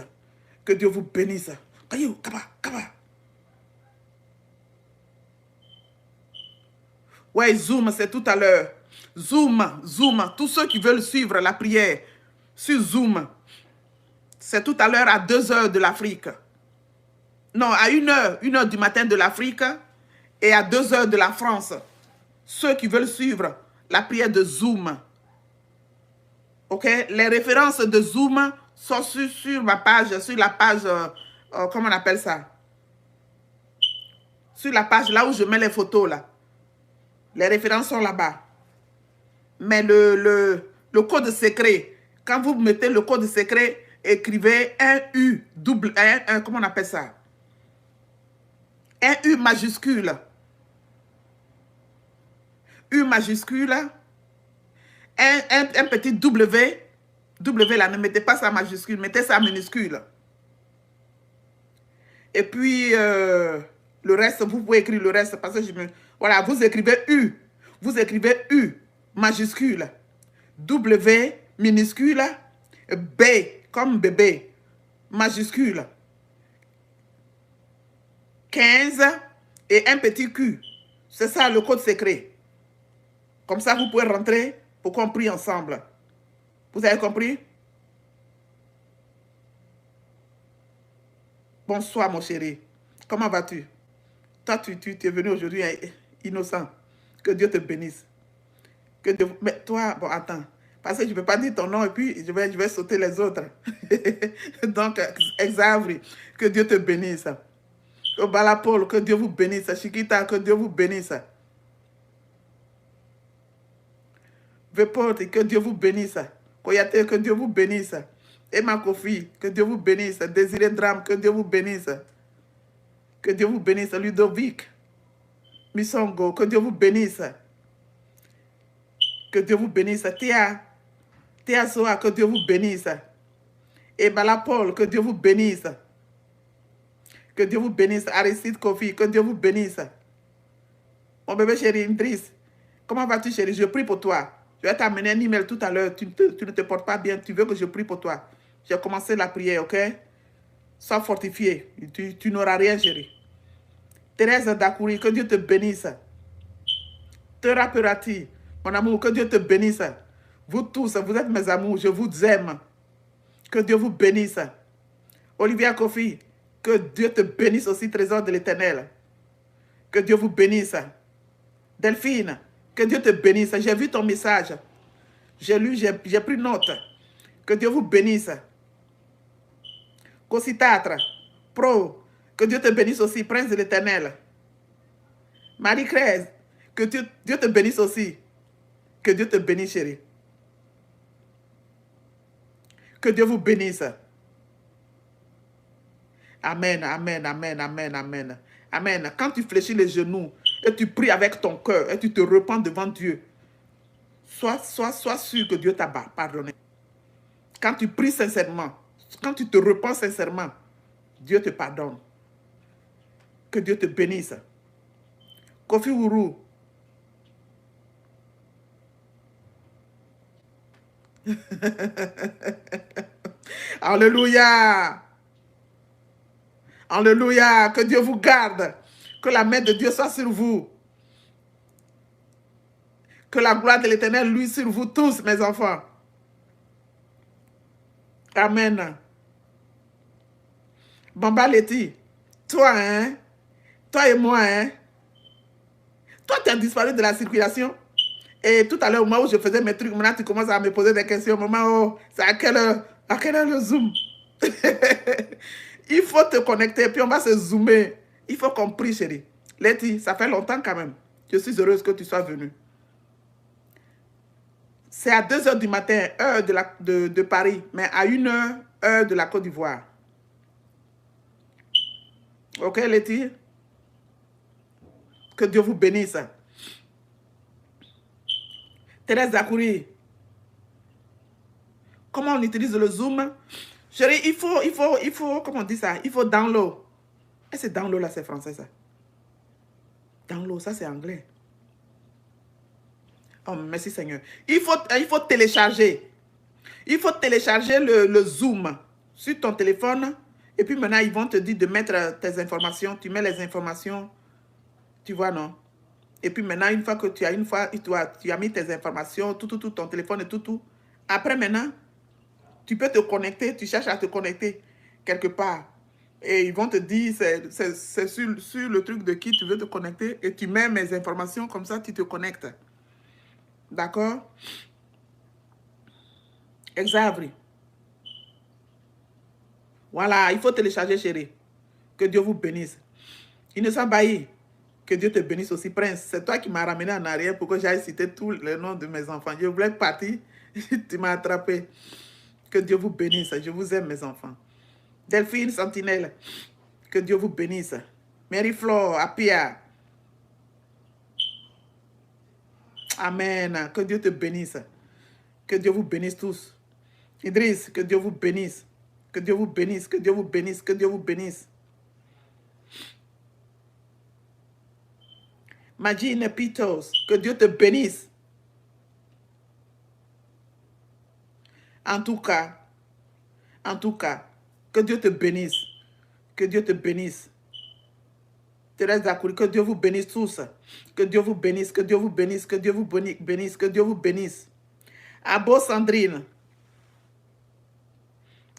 Que Dieu vous bénisse. Kayou, kaba, kaba. Ouais, Zoom, c'est tout à l'heure. Zoom, Zoom. Tous ceux qui veulent suivre la prière sur Zoom, c'est tout à l'heure à 2 h de l'Afrique. Non, à 1 h du matin de l'Afrique et à 2 h de la France. Ceux qui veulent suivre la prière de Zoom. Ok? Les références de Zoom sont sur ma page, sur la page, comment on appelle ça? Sur la page là où je mets les photos là. Les références sont là-bas. Mais le code secret, quand vous mettez le code secret, écrivez un U, double, comment on appelle ça? Un U majuscule. U majuscule. Un petit W. W là, ne mettez pas ça majuscule, mettez ça minuscule. Et puis, le reste, vous pouvez écrire le reste parce que je me... Voilà, vous écrivez U. Vous écrivez U majuscule. W minuscule. B comme bébé majuscule. 15 et un petit Q. C'est ça le code secret. Comme ça, vous pouvez rentrer pour qu'on prie ensemble. Vous avez compris? Bonsoir, mon chéri. Comment vas-tu? Toi, tu es venu aujourd'hui innocent. Que Dieu te bénisse. Que Dieu... Mais toi, bon, attends. Parce que je ne peux pas dire ton nom et puis je vais sauter les autres. Donc, Exavri, que Dieu te bénisse. Balapol, que Dieu vous bénisse. Chiquita, que Dieu vous bénisse. Veporte, que Dieu vous bénisse. Koyate, que Dieu vous bénisse. Emma Kofi, que Dieu vous bénisse. Désiré Drame, que Dieu vous bénisse. Que Dieu vous bénisse. Ludovic, Misongo, que Dieu vous bénisse. Que Dieu vous bénisse. Théa Soa, que Dieu vous bénisse. Et Balapol, que Dieu vous bénisse. Que Dieu vous bénisse. Aristide Kofi, que Dieu vous bénisse. Mon bébé chéri, Idriss, comment vas-tu chéri? Je prie pour toi. Je vais t'amener un email tout à l'heure. Tu ne te portes pas bien. Tu veux que je prie pour toi. J'ai commencé la prière, ok? Sois fortifié. Tu n'auras rien, chéri. Thérèse Dakouri, que Dieu te bénisse. Thérapeutie, mon amour, que Dieu te bénisse. Vous tous, vous êtes mes amours. Je vous aime. Que Dieu vous bénisse. Olivia Kofi, que Dieu te bénisse aussi, trésor de l'Éternel. Que Dieu vous bénisse. Delphine, que Dieu te bénisse. J'ai vu ton message. J'ai lu, j'ai pris note. Que Dieu vous bénisse. Cositatre, Pro, que Dieu te bénisse aussi, prince de l'Éternel. Marie-Crèse, que Dieu te bénisse aussi. Que Dieu te bénisse, chérie. Que Dieu vous bénisse. Amen, amen, amen, amen, amen. Amen. Quand tu fléchis les genoux, et tu pries avec ton cœur et tu te repens devant Dieu, sois sûr que Dieu t'a pardonné. Quand tu pries sincèrement, quand tu te repens sincèrement, Dieu te pardonne. Que Dieu te bénisse. Kofi Ourou. Alléluia. Alléluia. Que Dieu vous garde. Que la main de Dieu soit sur vous. Que la gloire de l'Éternel luise sur vous tous, mes enfants. Amen. Bamba Leti, toi, hein? Toi et moi, hein? Toi, tu as disparu de la circulation. Et tout à l'heure, au moment où je faisais mes trucs, maintenant, tu commences à me poser des questions. Maman, oh, c'est à quelle heure le Zoom? Il faut te connecter, puis on va se zoomer. Il faut qu'on prie, chérie. Letty, ça fait longtemps quand même. Je suis heureuse que tu sois venue. C'est à 2 h du matin, heure de Paris, mais à 1 h, heure de la Côte d'Ivoire. Ok, Letty? Que Dieu vous bénisse. Thérèse Zakouri, comment on utilise le Zoom? Chérie, il faut, comment on dit ça? Il faut download. Est-ce que download là, c'est français ça? Download, ça c'est anglais. Oh, merci Seigneur. Il faut télécharger. Il faut télécharger le Zoom sur ton téléphone. Et puis maintenant, ils vont te dire de mettre tes informations. Tu mets les informations. Tu vois, non? Et puis maintenant, une fois que tu as mis tes informations, tout, ton téléphone et tout. Après maintenant, tu peux te connecter. Tu cherches à te connecter quelque part. Et ils vont te dire, c'est sur le truc de qui tu veux te connecter. Et tu mets mes informations, comme ça, tu te connectes. D'accord? Exavri. Voilà, il faut télécharger, chérie. Que Dieu vous bénisse. Innocent Bailly, que Dieu te bénisse aussi. Prince, c'est toi qui m'as ramené en arrière pour que j'aille citer tous les noms de mes enfants. Je voulais partir, tu m'as attrapé. Que Dieu vous bénisse. Je vous aime, mes enfants. Delphine Sentinelle, que Dieu vous bénisse. Marie-Flore, Apia. Amen. Que Dieu te bénisse. Que Dieu vous bénisse tous. Idriss, que Dieu vous bénisse. Que Dieu vous bénisse, que Dieu vous bénisse, que Dieu vous bénisse. Magine Pitos, que Dieu te bénisse. En tout cas, que Dieu te bénisse. Que Dieu te bénisse. Thérèse Zakouri, que Dieu vous bénisse tous. Que Dieu vous bénisse, que Dieu vous bénisse, que Dieu vous bénisse, que Dieu vous bénisse. Abo Sandrine.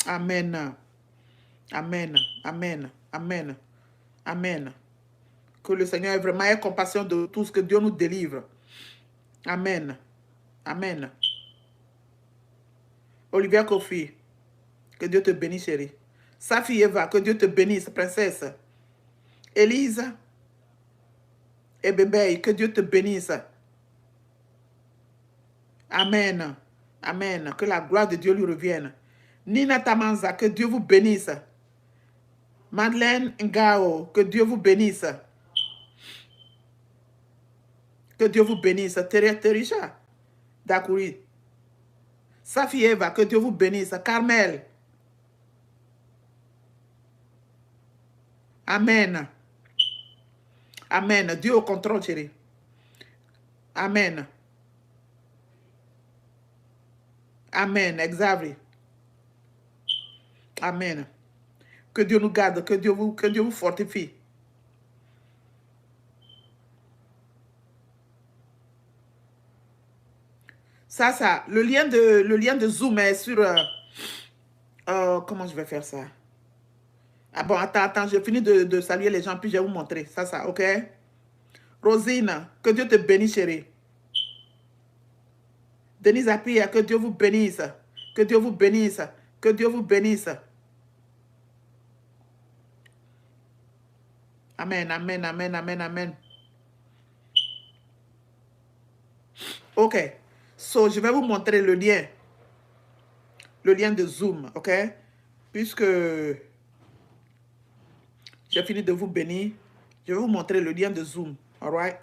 Amen. Amen. Amen. Amen. Amen. Que le Seigneur ait vraiment compassion de tous, que Dieu nous délivre. Amen. Amen. Olivia Kofi, que Dieu te bénisse, chérie. Safi Eva, que Dieu te bénisse, princesse. Élise et bébé, que Dieu te bénisse. Amen. Amen. Que la gloire de Dieu lui revienne. Nina Tamanza, que Dieu vous bénisse. Madeleine Ngao, que Dieu vous bénisse. Que Dieu vous bénisse. Terisha Dakouri. Safi Eva, que Dieu vous bénisse. Carmel. Amen. Amen. Dieu au contrôle, chérie. Amen. Amen. Exactly. Amen. Que Dieu nous garde, que Dieu vous fortifie. Ça, le lien de Zoom est sur... comment je vais faire ça? Ah bon, attends, je finis de saluer les gens, puis je vais vous montrer. Ça, ok? Rosine, que Dieu te bénisse, chérie. Denise Apia, que Dieu vous bénisse. Que Dieu vous bénisse. Que Dieu vous bénisse. Amen, amen, amen, amen, amen. Ok. So, je vais vous montrer le lien. Le lien de Zoom, ok? Puisque j'ai fini de vous bénir, je vais vous montrer le lien de Zoom. All right.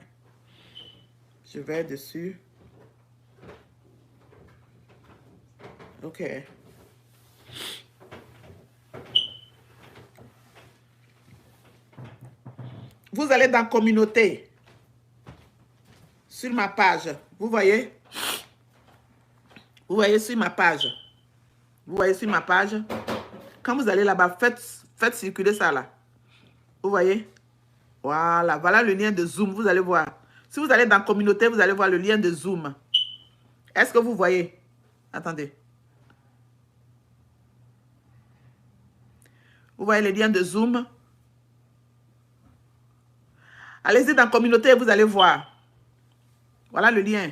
Je vais dessus. OK. Vous allez dans communauté. Sur ma page. Vous voyez? Vous voyez sur ma page. Vous voyez sur ma page. Quand vous allez là-bas, faites circuler ça là. Vous voyez? Voilà. Voilà le lien de Zoom. Vous allez voir. Si vous allez dans communauté, vous allez voir le lien de Zoom. Est-ce que vous voyez? Attendez. Vous voyez le lien de Zoom? Allez-y dans communauté et vous allez voir. Voilà le lien.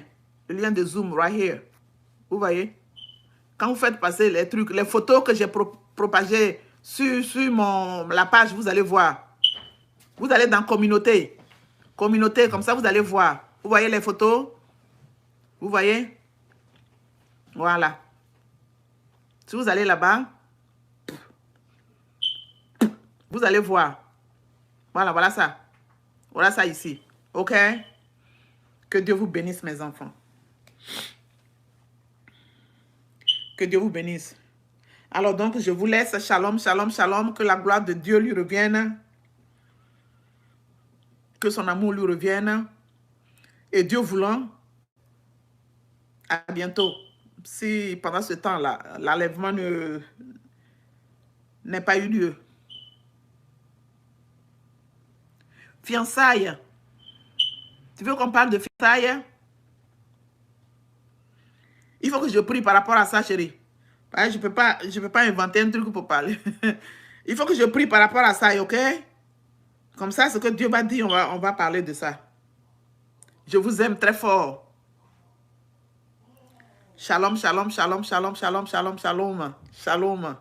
Le lien de Zoom, right here. Vous voyez? Quand vous faites passer les trucs, les photos que j'ai propagées sur la page, vous allez voir. Vous allez dans communauté. Communauté, comme ça, vous allez voir. Vous voyez les photos? Vous voyez? Voilà. Si vous allez là-bas, vous allez voir. Voilà, voilà ça. Voilà ça ici. OK? Que Dieu vous bénisse, mes enfants. Que Dieu vous bénisse. Alors donc, je vous laisse. Shalom, shalom, shalom. Que la gloire de Dieu lui revienne. Que son amour lui revienne. Et Dieu voulant, à bientôt. Si pendant ce temps-là, l'enlèvement n'a pas eu lieu. Fiançailles. Tu veux qu'on parle de fiançailles? Il faut que je prie par rapport à ça, chérie. Je peux pas inventer un truc pour parler. Il faut que je prie par rapport à ça, ok? Comme ça, ce que Dieu m'a dit, on va parler de ça. Je vous aime très fort. Shalom, shalom, shalom, shalom, shalom, shalom, shalom. Shalom.